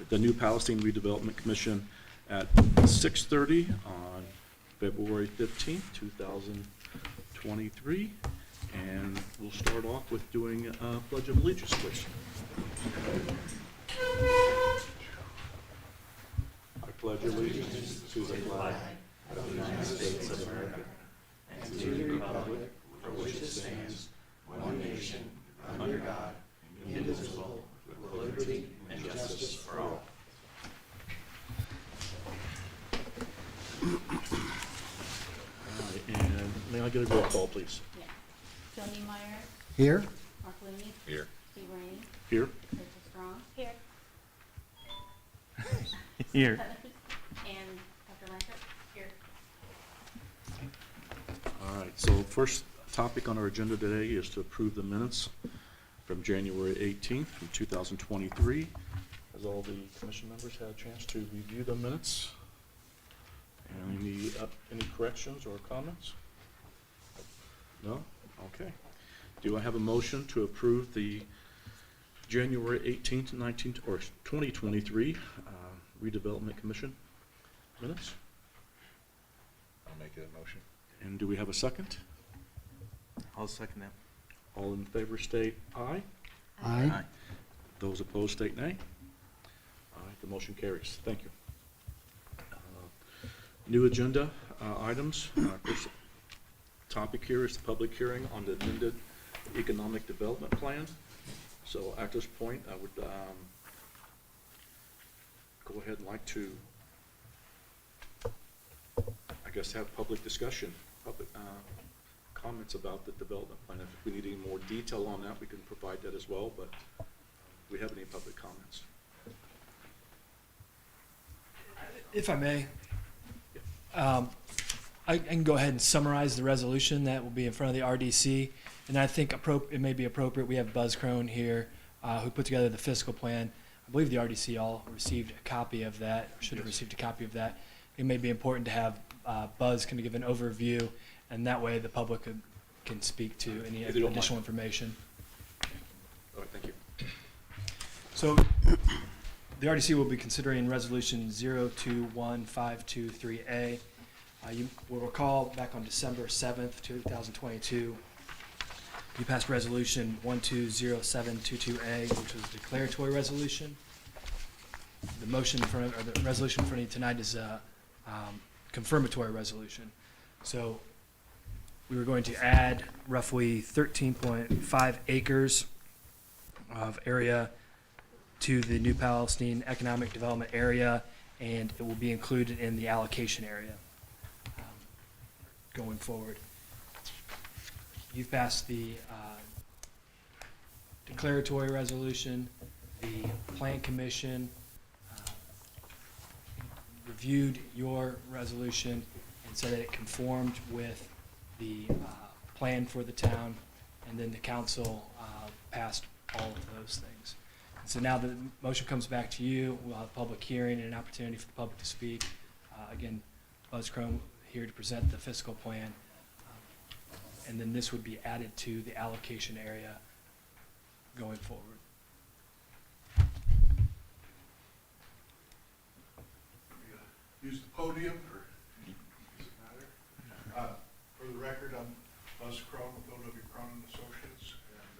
the new Palestine Redevelopment Commission at 6:30 on February 15th, 2023. And we'll start off with doing a Pledge of Allegiance, please. I pledge allegiance to the flag of the United States of America and to the republic for which it stands, one nation, under God, indivisible, with liberty and justice for all. All right, and may I get a roll call, please? Yeah. Joe Niemeyer. Here. Mark Looney. Here. Steve Rainey. Here. Rachel Strong. Here. Here. And Dr. Lankert. Here. All right, so first topic on our agenda today is to approve the minutes from January 18th from 2023. Has all the commission members had a chance to review the minutes? And any corrections or comments? No? Okay. Do I have a motion to approve the January 18th, 19th, or 2023 Redevelopment Commission minutes? I'll make that motion. And do we have a second? I'll second that. All in favor state aye. Aye. Those opposed state nay. All right, the motion carries. Thank you. New agenda items. First topic here is the public hearing on the amended economic development plan. So at this point, I would go ahead and like to, I guess, have public discussion, public comments about the development plan. If we need any more detail on that, we can provide that as well, but do we have any public comments? If I may, I can go ahead and summarize the resolution that will be in front of the RDC, and I think it may be appropriate. We have Buzz Crone here, who put together the fiscal plan. I believe the RDC all received a copy of that, or should have received a copy of that. It may be important to have Buzz kind of give an overview, and that way the public can speak to any additional information. All right, thank you. So the RDC will be considering resolution 021523A. You will recall back on December 7th, 2022, you passed resolution 120722A, which was a declaratory resolution. The motion in front of, or the resolution in front of you tonight is a confirmatory resolution. So we were going to add roughly 13.5 acres of area to the New Palestine Economic Development Area, and it will be included in the allocation area going forward. You've passed the declaratory resolution. The Plan Commission reviewed your resolution and said that it conformed with the plan for the town, and then the council passed all of those things. And so now the motion comes back to you. We'll have a public hearing and an opportunity for the public to speak. Again, Buzz Crone here to present the fiscal plan. And then this would be added to the allocation area going forward. Use the podium, or does it matter? For the record, I'm Buzz Crone with O.W. Crone and Associates, and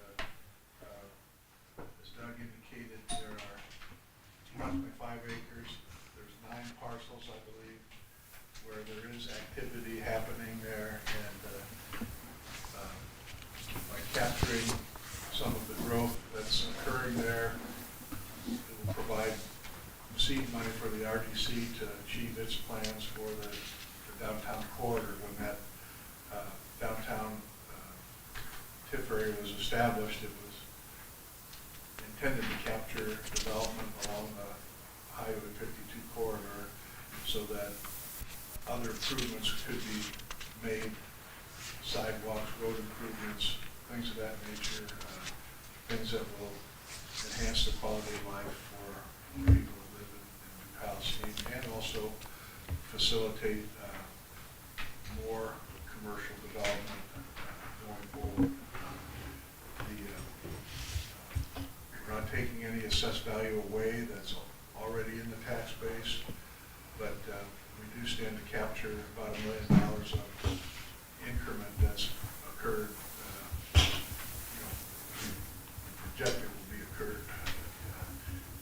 as Doug indicated, there are 1.5 acres. There's 9 parcels, I believe, where there is activity happening there, and by capturing some of the growth that's occurring there, it will provide seed money for the RDC to achieve its plans for the downtown corridor. When that downtown TIF area was established, it was intended to capture development along the Highway 52 corridor so that other improvements could be made, sidewalks, road improvements, things of that nature, things that will enhance the quality of life for people who live in New Palestine, and also facilitate more commercial development going forward. We're not taking any assessed value away that's already used in to capture about $1 million of increment that's occurred, projected will be occurred.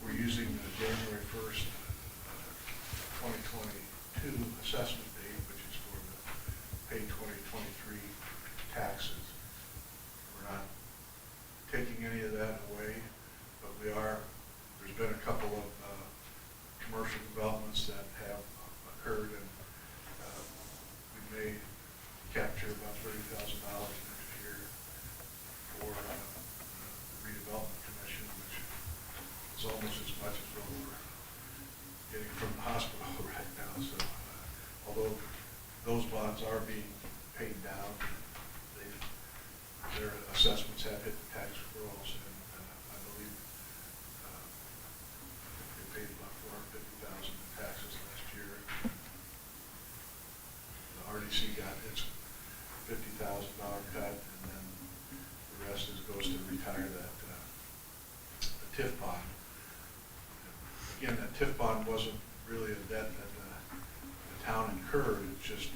We're using the January 1st, 2022 assessment date, which is for the pay 2023 taxes. We're not taking any of that away, but there's been a couple of commercial developments that have occurred, and we may capture about $30,000 next year for the Redevelopment Commission, which is almost as much as what we're getting from the hospital right now. So although those bonds are being paid down, their assessments have hit the tax rolls, and I believe they paid about $450,000 in taxes last year. The RDC got its $50,000 cut, and then the rest goes to retire that the TIF bond. Again, that TIF bond wasn't really a debt that the town incurred. It's just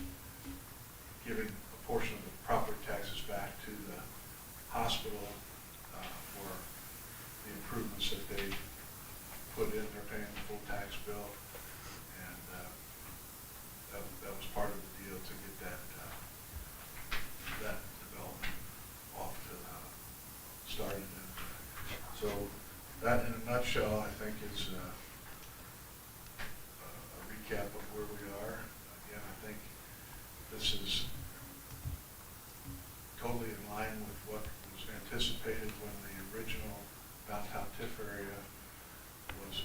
giving a portion of the property taxes back to the hospital for the improvements that they put in. They're paying the full tax bill, and that was part of the deal to get that development off to started. And so that, in a nutshell, I think is a recap of where we are. Again, I think this is totally in line with what was anticipated when the original downtown TIF area was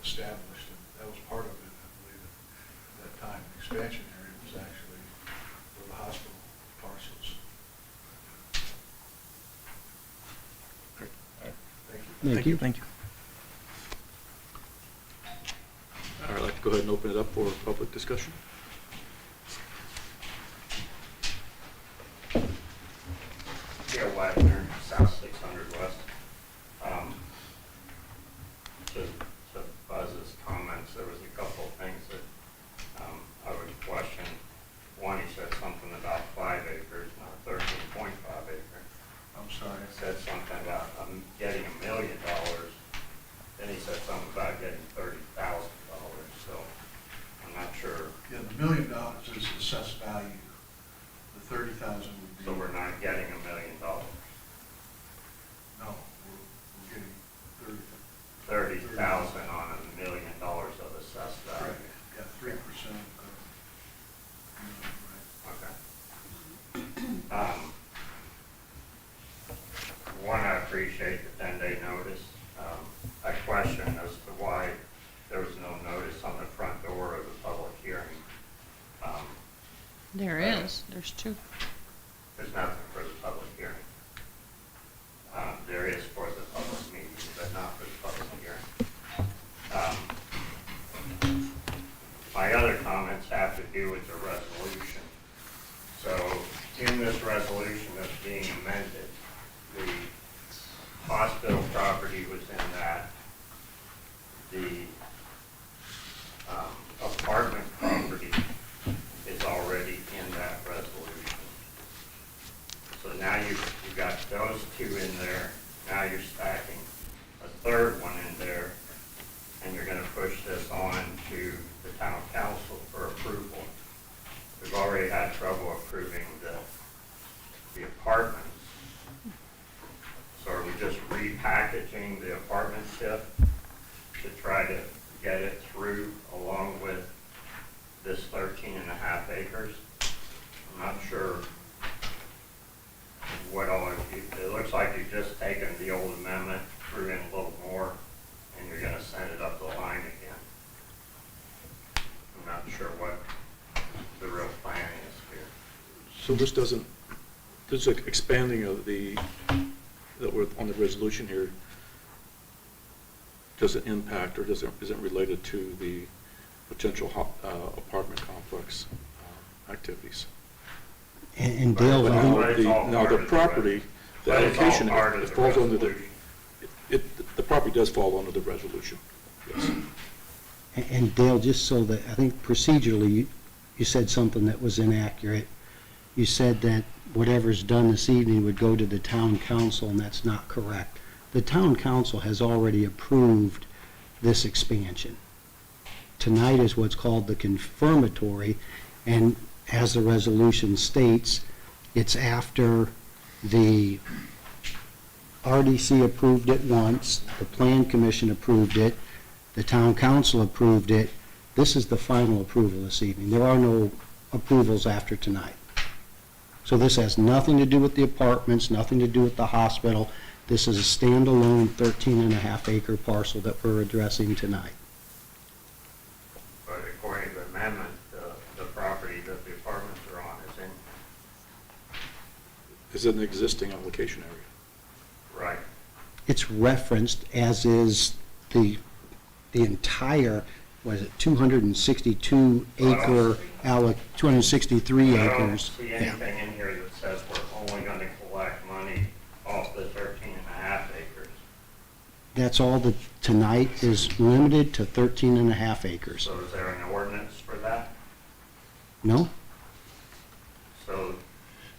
established, and that was part of it, I believe, at that time. The expansion area was actually for the hospital parcels. Thank you. Thank you. All right, I'd like to go ahead and open it up for public discussion. Joe Wagner, South 600 West. To Buzz's comments, there was a couple of things that I would question. One, he said something about 5 acres, not 13.5 acres. I'm sorry. He said something about getting $1 million. Then he said something about getting $30,000. So I'm not sure. Yeah, the $1 million is assessed value. The $30,000 would be. So we're not getting $1 million. No, we're getting 30,000 on $1 million of assessed value. Correct. Yeah, 3% of, right. Okay. One, I appreciate the 10-day notice. I question as to why there was no notice on the front door of the public hearing. There is, there's two. There's nothing for the public hearing. There is for the public meeting, but not for the public hearing. My other comments have to do with the resolution. So in this resolution that's being amended, the hospital property was in that. The apartment property is already in that resolution. So now you've got those two in there. Now you're stacking a third one in there, and you're going to push this on to the town council for approval. We've already had trouble approving the apartments. So are we just repackaging the apartment TIF to try to get it through along with this 13.5 acres? I'm not sure what all, it looks like you've just taken the old amendment, threw in a little more, and you're going to send it up the line again. I'm not sure what the real plan is here. So this is expanding of that we're on the resolution here, doesn't impact or isn't related to the potential apartment complex activities. And Dale, But it's all Now part the of property, the but it's all allocation, part of it the falls under resolution. the property does fall under the resolution, yes. And Dale, just so that, I think procedurally, you said something that was inaccurate. You said that whatever's done this evening would go to the town council, and that's not correct. The town council has already approved this expansion. Tonight is what's called the confirmatory, and as the resolution states, it's after the RDC approved it once, the Plan Commission approved it, the town council approved it. This is the final approval this evening. There are no approvals after tonight. So this has nothing to do with the apartments, nothing to do with the hospital. This is a standalone 13.5-acre parcel that we're addressing tonight. But according to the amendment, the property that the apartments are on Is it an existing application area? right. It's referenced, as is the entire, what is it, 262 acre, 263 I don't acres. see Yeah. anything in here that says we're only gonna collect money off the 13.5 acres. That's all that tonight is limited to 13.5 acres. So is there an ordinance for that? No? So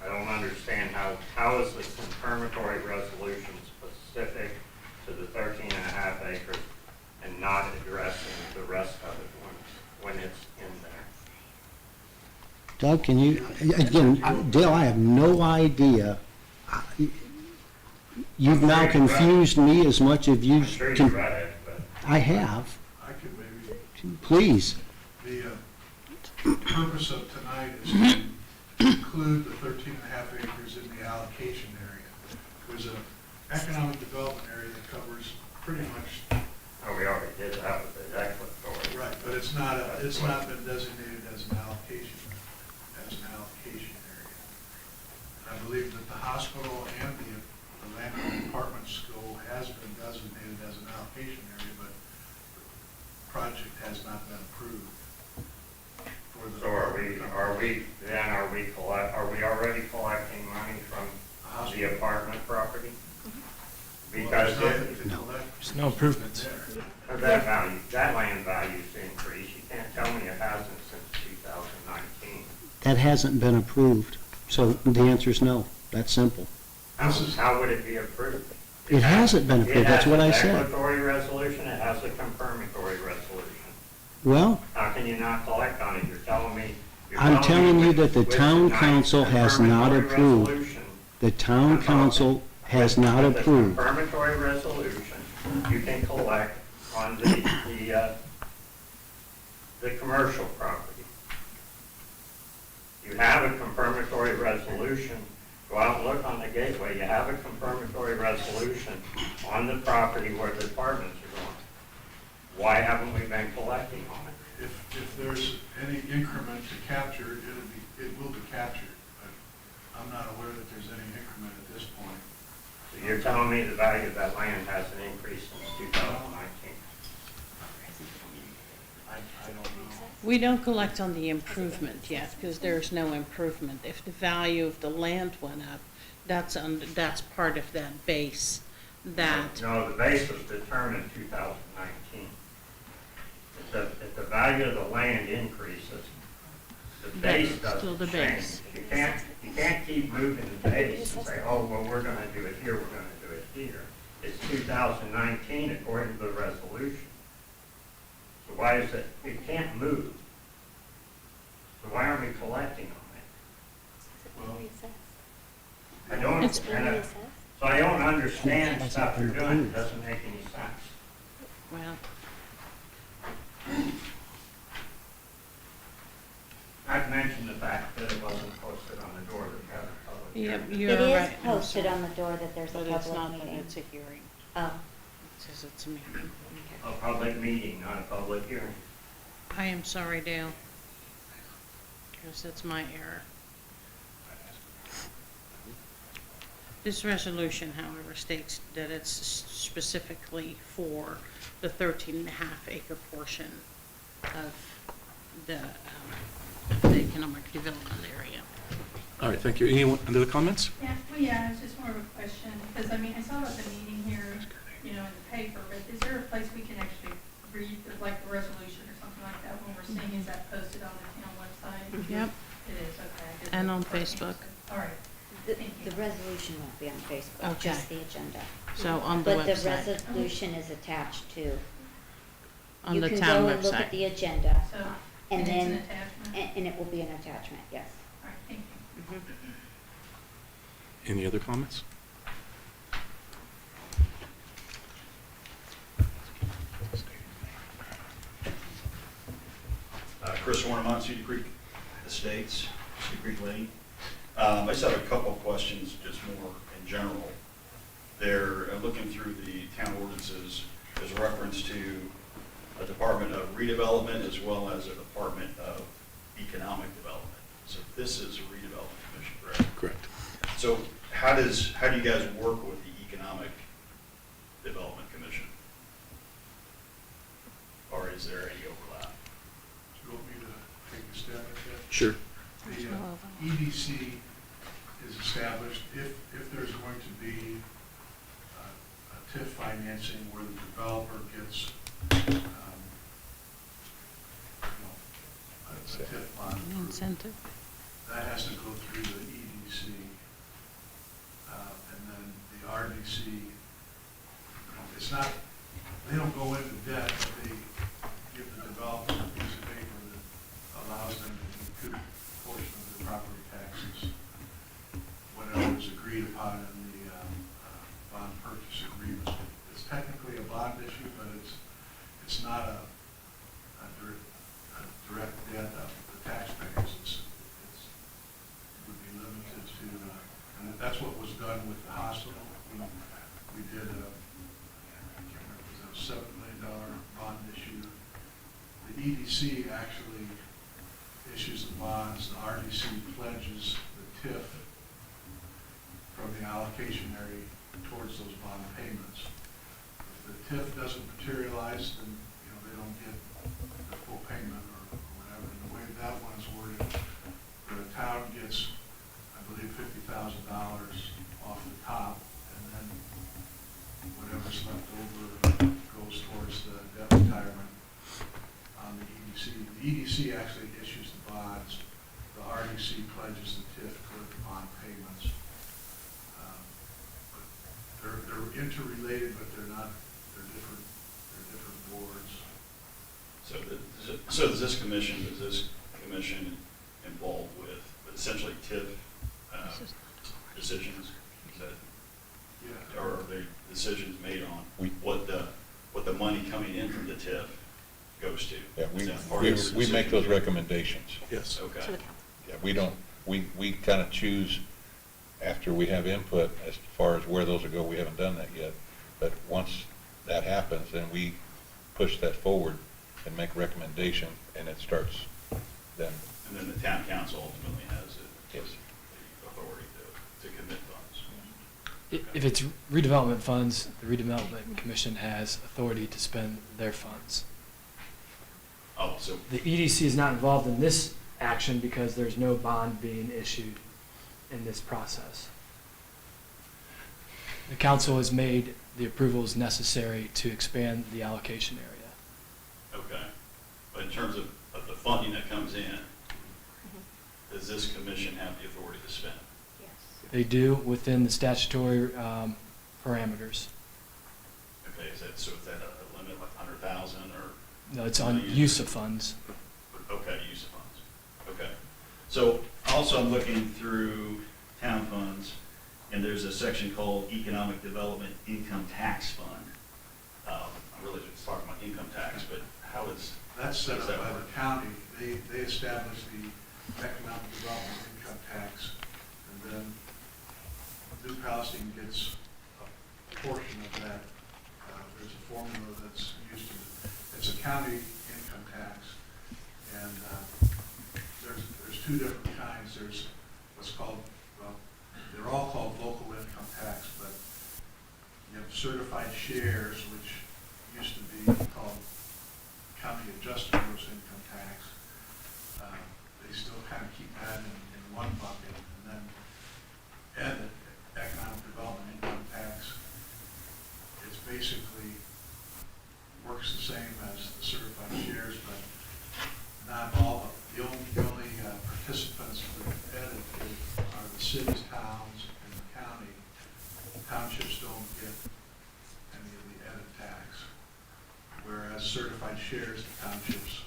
I don't understand how is the confirmatory resolution specific to the 13.5 acres and not addressing the rest of it when it's in there? Doug, can you, again, Dale, I have no idea. You've now confused me as much as I'm you sure you can. read it, but I have. I could maybe, Please. the purpose of tonight is to include the 13.5 acres in the allocation area. There's an economic development area that covers pretty much, oh, we already did that with the declaratory. right, but it's not been designated as an allocation area. I believe that the hospital and the land and apartment school has been designated as an allocation area, but the project has not been approved. So are we already collecting money from the apartment property? Because There's no improvements. that land value's increased. You can't tell me it hasn't since 2019. That hasn't been approved. So the answer is no. That's simple. How would it be approved? It hasn't been approved. That's what I It has a said. declaratory resolution, it has a confirmatory resolution. Well, How can you not collect on it? You're telling me. I'm telling you that the with town tonight's council has not confirmatory approved. resolution, The town council has not with the approved. confirmatory resolution, you can collect on the commercial property. You have a confirmatory resolution, go out and look on the gateway, you have a confirmatory resolution on the property where the apartments are going. Why haven't we been collecting on it? If there's any increment to capture, it will be captured, but I'm not aware that there's any increment at this point. So you're telling me the value of that land hasn't increased since 2019? I don't know. We don't collect on the improvement yet, because there's no improvement. If the value of the land went up, that's part of that base, that, No, the base was determined 2019. If the value of the land increases, the base That's still the doesn't change. base. You can't keep moving the base and say, oh, well, we're gonna do it here, we're gonna do it here. It's 2019 according to the resolution. So why is it can't move? So why aren't we collecting on Well, it? I don't, It's so I don't understand the stuff you're doing, it doesn't make any sense. well, I've mentioned the fact that it wasn't posted on the door that we have a public hearing. you're It right. is posted on the door that there's a But it's not public that meeting. it's a hearing. Oh, It says it's a meeting. A public meeting, not a public hearing. I am sorry, Dale. Because it's my error. This resolution, however, states that it's specifically for the 13.5-acre portion of the economic development area. All right, thank you. Anyone, other comments? Yeah, it's just more of a question, because I mean, I saw about the meeting here, in the paper, but is there a place we can actually read, like the resolution or Yep, It is, okay. I did And look on for it. Facebook. All right. The Thank you. the resolution won't be on Facebook, Okay. just the agenda. so on the But the website, resolution is attached to. on the town You can go and look at website. the agenda, So, and it's an then, attachment? and it will be an attachment, yes. All right, thank you. Mhm. Any other comments? Chris Ornemont, Cedar Creek Estates, Cedar Creek Lane. I just have a couple of questions, just more in general. They're looking through the town ordinances, there's reference to a Department of Redevelopment as well as a Department of Economic Development. So this is a redevelopment commission, correct? Correct. So how do you guys work with the Economic Development Commission? Or is there any overlap? Do you want me to take a stab at that? Sure. The EDC is established if there's going to be a TIF financing where the developer gets, a TIF bond An approved. incentive. That has to go through the EDC. And then the RDC, it's not, they don't go into debt, but they give the developer a piece of paper that allows them to recoup a portion of their property taxes, whatever is agreed upon in the bond purchase agreement. It's technically a bond issue, but it's not a direct debt of the taxpayers. It would be limited to, and that's what was done with the hospital. We did I can't remember, was that a $7 million bond issue? The EDC actually issues the bonds, the RDC pledges the TIF from the allocation area towards those bond payments. If the TIF doesn't materialize, then, they don't get the full payment or whatever. And the way that one is worded, the town gets, I believe, $50,000 off the top, and then whatever's left over goes towards the debt retirement on the EDC. The EDC actually issues the bonds. The RDC pledges the TIF toward the bond payments. But they're interrelated, but they're not. They're different boards. So is this commission involved with essentially TIF decisions? Is that, Yeah. or are there decisions made on what the money coming in from the TIF goes to? Yeah, Is that part of the we make decision? those recommendations. Yes. Okay. Yeah, we don't, we kind of choose after we have input as far as where those will go. We haven't done that yet. But once that happens, then we push that forward and make recommendation, and it starts then. And then the town council ultimately has Yes. the authority to commit funds. If it's redevelopment funds, the redevelopment commission has authority to spend their funds. Oh, so, The EDC is not involved in this action because there's no bond being issued in this process. The council has made the approvals necessary to expand the allocation area. okay. But in terms of the funding that comes in, does this commission have the authority to spend? Yes. They do within the statutory parameters. Okay, is that a limit like 100,000 or? No, it's on use of funds. Okay, use of funds. Okay. So also I'm looking through town funds, and there's a section called Economic Development Income Tax Fund. I'm really just talking about income tax, but how is? That's set how up does that by work? the county. They establish the economic development income tax, and then New Palestine gets a portion of that. There's a formula that's used to, it's a county income tax, and there's two different kinds. There's what's called, well, they're all called local income tax, but you have certified shares, which used to be called county adjusted gross income tax. They still kind of keep that in one bucket, and then the economic development income tax, it's basically works the same as the certified shares, but not all of, the only cities, towns, and the county, townships don't get any of the added tax. Whereas certified shares, the townships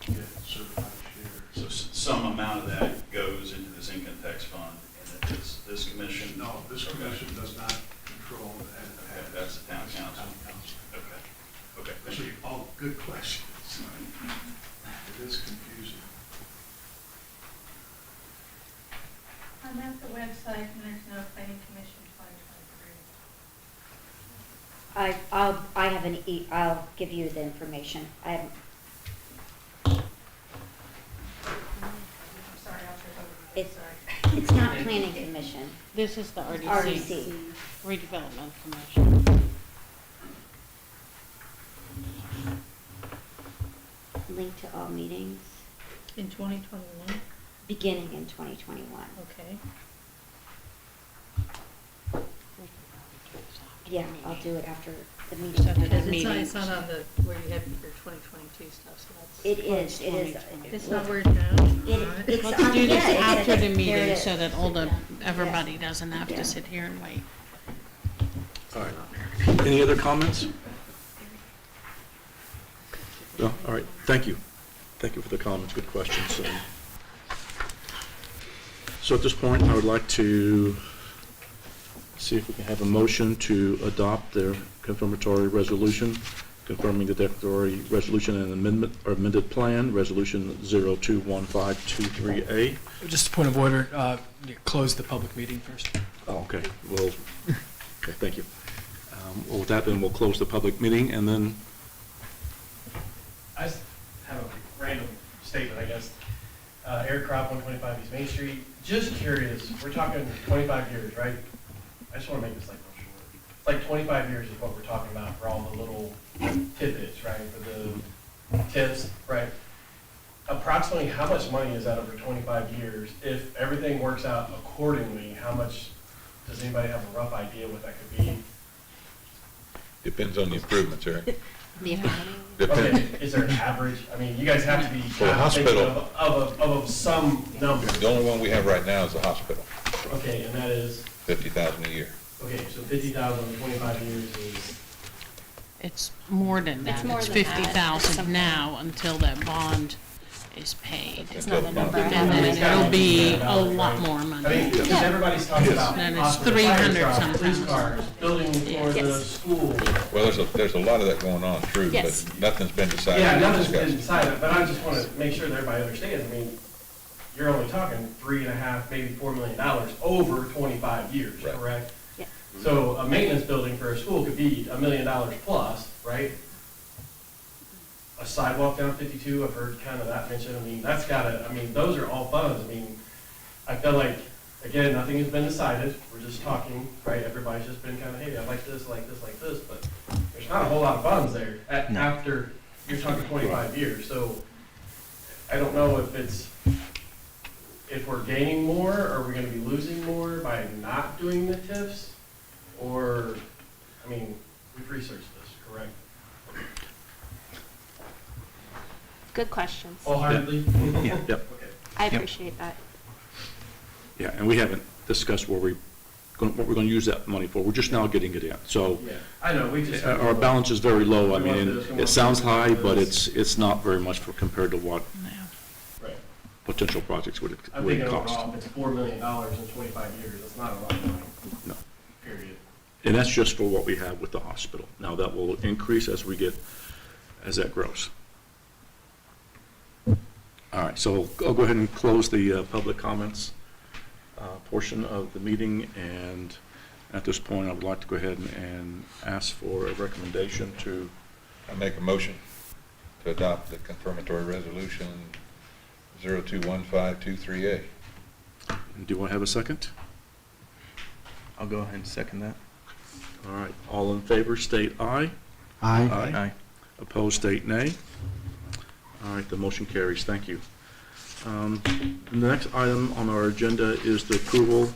get certified shares. So some amount of that goes into this income tax fund, and if it's this commission? No, this commission does not control the added tax. That's the town That's the council. town council. Okay, okay, thank Those you. are all good questions. It is confusing. I'm at the website and there's no planning commission 2023. I have I'll give you the information. I'm sorry, I'll turn it over to you. It's- Sorry. It's not planning commission. This is the RDC. RDC. Redevelopment Commission. Link to all meetings, In 2021? beginning in 2021. Okay. Yeah, I'll do it after the So meeting. that Because it's meetings. not on the, where you have your 2022 stuff, so that's. It is. It's not where it's down? It's Let's on- do this yeah, it's after at- the there meeting it so is. that all the, Yeah. everybody doesn't have Yeah. to sit here and wait. All right. Any other comments? No? All right, thank you. Thank you for the comments, good questions. So at this point, I would like to see if we can have a motion to adopt the confirmatory resolution, confirming the declaratory resolution and amendment, or amended plan, Resolution 021523A. Just a point of order, close the public meeting first. Oh, okay, well, okay, thank you. Well, with that, then we'll close the public meeting, and then, I just have a random statement, I guess. Eric Kropp, 125 East Main Street. Just curious, we're talking 25 years, right? I just want to make this like real short. It's like 25 years is what we're talking about for all the little tidbits, right? For the tips, right? Approximately how much money is that over 25 years? If everything works out accordingly, how much, does anybody have a rough idea what that could be? Depends on the improvements, Eric. The Okay, Depends. is there an average? I mean, you guys have to be For the kind of thinking hospital. of some number. The only one we have right now is the hospital, Okay, and that is, 50,000 a year. okay, so 50,000 in 25 years is, It's more than that. It's more It's than that. 50,000 now until that bond is paid. It's not a number I And have. then it'll be a lot more I mean, money. because everybody's talking about Then it's hospital, fire 300 trucks, sometimes. police cars, building for the Yes. school. Well, there's a lot of that going on, true, Yes. but nothing's been decided. Yeah, or nothing's been discussed. decided, but I just want to make sure that everybody understands. I mean, you're only talking $3.5, maybe $4 million over 25 years, Right. correct? Yeah. So a maintenance building for a school could be $1 million plus, right? A sidewalk down 52, I've heard kind of that mentioned. I mean, that's gotta, I mean, those are all funds. I mean, I feel like, again, nothing has been decided. We're just talking, right? Everybody's just been kind of, hey, I like this, like this, like this, but there's not a whole lot of funds there after, you're talking 25 years. So I don't know if we're gaining more, or we're gonna be losing more by not doing the TIFs? Or, I mean, we've researched this, correct? Good questions. Wholeheartedly? yeah, yep, Okay. I appreciate that. yeah, and we haven't discussed what we're going to use that money for. We're just now getting it in. So Yeah, I know, we just. our balance is very low. I We want mean, this, we it want sounds this, high, but this. it's not very much for compared to what No. Right. potential projects would I'm would thinking cost. overall, if it's $4 million in 25 years, that's not a lot of money, No. period. And that's just for what we have with the hospital. Now, that will increase as that grows. All right, so I'll go ahead and close the public comments portion of the meeting, and at this point, I would like to go ahead and ask for a recommendation to, I make a motion to adopt the confirmatory resolution 021523A. do I have a second? I'll go ahead and second that. All right, all in favor, state aye. Aye. Opposed, state nay. All right, the motion carries. Thank you. The next item on our agenda is the approval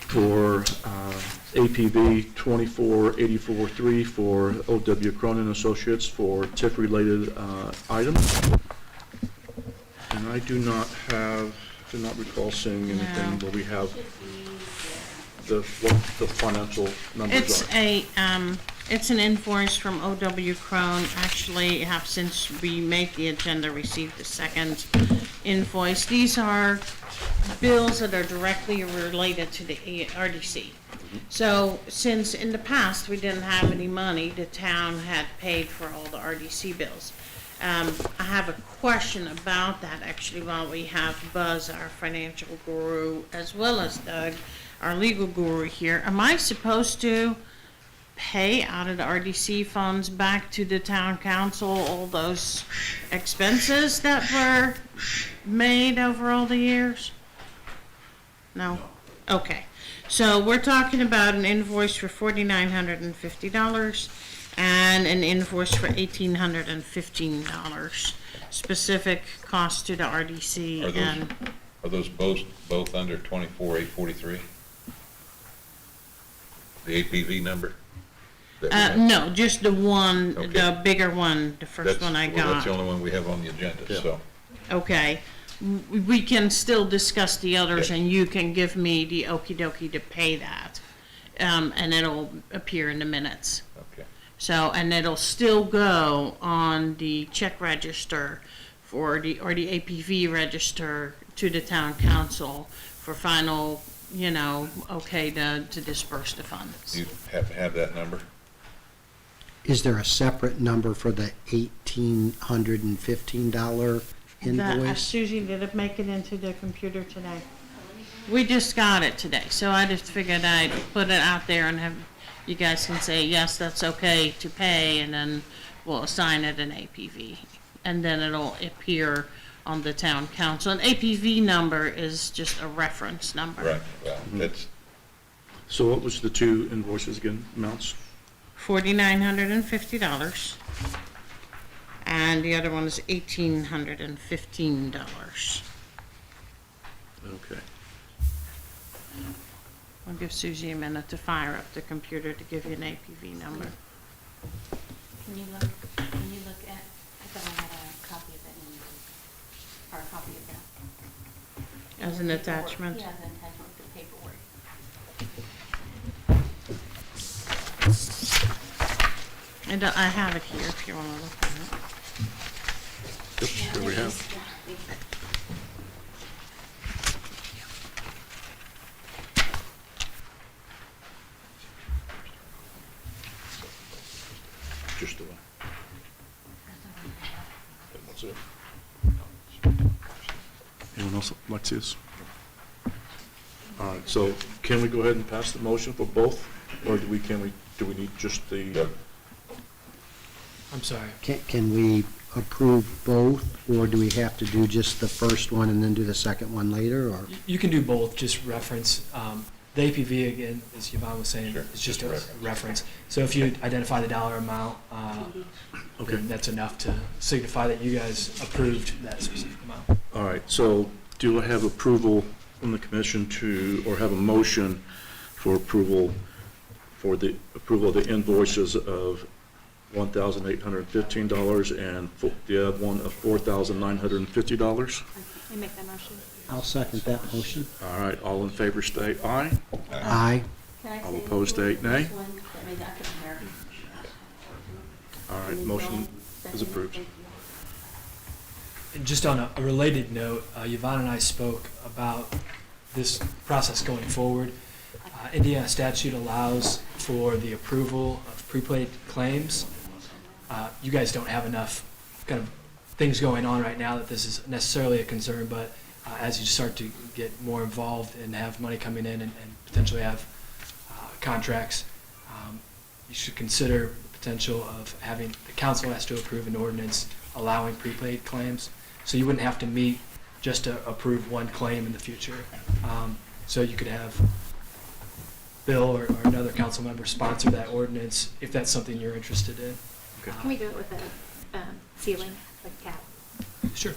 for APB 24843 for O.W. Cronin Associates for TIF-related items. And I do not have do not recall seeing anything No. where we have what the financial numbers are. It's an invoice from O.W. Crone. Actually, have since we made the agenda, received the second invoice. These are bills that are directly related to the RDC. So since in the past we didn't have any money, the town had paid for all the RDC bills. I have a question about that actually while we have Buzz, our financial guru, as well as Doug, our legal guru here. Am I supposed to pay out of the RDC funds back to the town council all those expenses that were made over all the years? No? Okay. So we're talking about an invoice for $4,950 and an invoice for $1,815. Specific cost to the RDC and. Are those both under 24,843? The APV number? that we have? No, just the one, Okay. the bigger one, the first one I Well, got. that's the only one we have on the agenda, Yeah. so. Okay, we can still discuss the others, Yes. and you can give me the okey dokey to pay that. And it'll appear in the minutes. Okay. So, and it'll still go on the check register or the APV register to the town council for final, okay to disperse the funds. Do you happen to have that number? Is there a separate number for the $1,815 invoice? Susie, did it make it into the computer today? We just got it today, so I just figured I'd put it out there and have, you guys can say, yes, that's okay to pay, and then we'll assign it an APV. And then it'll appear on the town council. An APV number is just a reference number. Right, well, that's, So what was the two invoices again, amounts? $4,950, and the other one is $1,815. Okay. I'll give Susie a minute to fire up the computer to give you an APV number. Can you look at, I thought I had a copy of it or a copy of that. As an attachment? Yeah, as an attachment to the paperwork. And I have it here if you want to look at it. Yep, there we have. Just the one. That's it. Anyone else like to see this? All right, so can we go ahead and pass the motion for both, or do we need just the, I'm sorry. Can we approve both, or do we have to do just the first one and then do the second one later, or? You can do both, just reference. The APV, again, as Yvonne was saying, Sure, is just just a a reference. So if you identify the dollar amount, Okay. then that's enough to signify that you guys approved that specific amount. all right, so do I have approval from the commission or have a motion for approval of the invoices of $1,815 and the other one of $4,950? I make that motion. I'll second that motion. All right, all in favor state aye. Aye. All opposed state nay. This one, that made that compare. All right, motion is approved. And just on a related note, Yvonne and I spoke about this process going forward. Indiana statute allows for the approval of prepaid claims. You guys don't have enough kind of things going on right now that this is necessarily a concern, but as you start to get more involved and have money coming in and potentially have contracts, you should consider the potential of having, the council has to approve an ordinance allowing prepaid claims. So you wouldn't have to meet just to approve one claim in the future. So you could have Bill or another council member sponsor that ordinance if that's something you're interested in. Can we do it with a ceiling, like cap? Sure.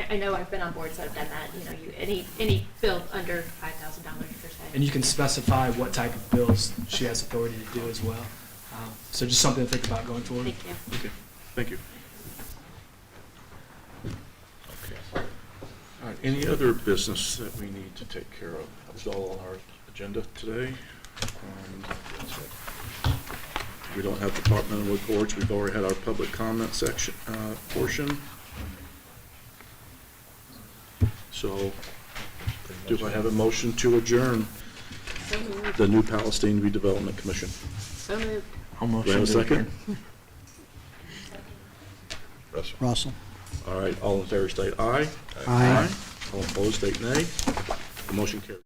I know I've been on boards that have done that, any bill under $5,000 per se. And you can specify what type of bills she has authority to do as well. So just something to think about going forward. Thank you. Okay, thank you. All right, Any other business that we need to take care of? That was all on our agenda today. We don't have departmental reports. We've already had our public comment section, portion. So, do I have a motion to adjourn So moved. the new Palestine Redevelopment Commission? So moved. I'll Do I have a second? Russell. Russell? All right, all in favor state aye. Aye. All opposed state nay. The motion carries.